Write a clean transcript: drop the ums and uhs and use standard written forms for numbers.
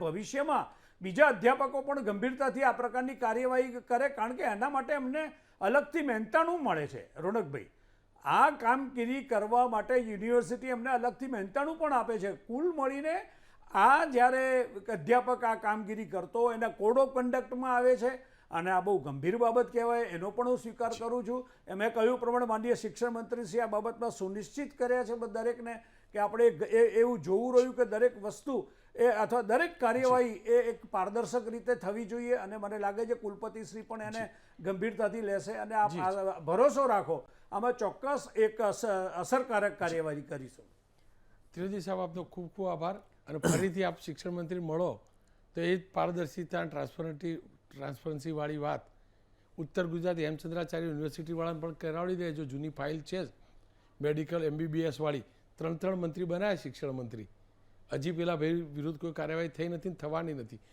ભવિષ્યમાં બીજા અધ્યાપકો પણ ગંભીરતાથી આ પ્રકારની કાર્યવાહી કરે, કારણ કે એના માટે અમને અલગથી મહેનતાણું મળે છે. રોનકભાઈ, આ કામગીરી કરવા માટે યુનિવર્સિટી અમને અલગથી મહેનતાણું પણ આપે છે. કુલ મળીને આ જ્યારે અધ્યાપક આ કામગીરી કરતો એના કોડ ઓફ કન્ડક્ટમાં આવે છે અને આ બહુ ગંભીર બાબત કહેવાય, એનો પણ હું સ્વીકાર કરું છું. મેં કહ્યું પ્રમાણે માનનીય શિક્ષણ મંત્રીશ્રી આ બાબતમાં સુનિશ્ચિત કર્યા છે દરેકને કે આપણે એવું જોવું રહ્યું કે દરેક વસ્તુ એ અથવા દરેક કાર્યવાહી એ એક પારદર્શક રીતે થવી જોઈએ, અને મને લાગે છે કુલપતિશ્રી પણ એને ગંભીરતાથી લેશે અને આ ભરોસો રાખો આમાં ચોક્કસ એક અસરકારક કાર્યવાહી કરીશું. ત્રિવેદી સાહેબ, આપનો ખૂબ ખૂબ આભાર. અને ફરીથી આપ શિક્ષણ મંત્રી મળો તો એ જ પારદર્શિતા ટ્રાન્સપરન્સીવાળી વાત ઉત્તર ગુજરાત હેમચંદ્રાચાર્ય યુનિવર્સિટીવાળાને પણ કરાવડી દે. જો જૂની ફાઇલ છે જ મેડિકલ MBBS વાળી, 3 મંત્રી બનાવ્યા શિક્ષણ મંત્રી, હજી પેલા ભાઈ વિરુદ્ધ કોઈ કાર્યવાહી થઈ નથી, થવાની નથી.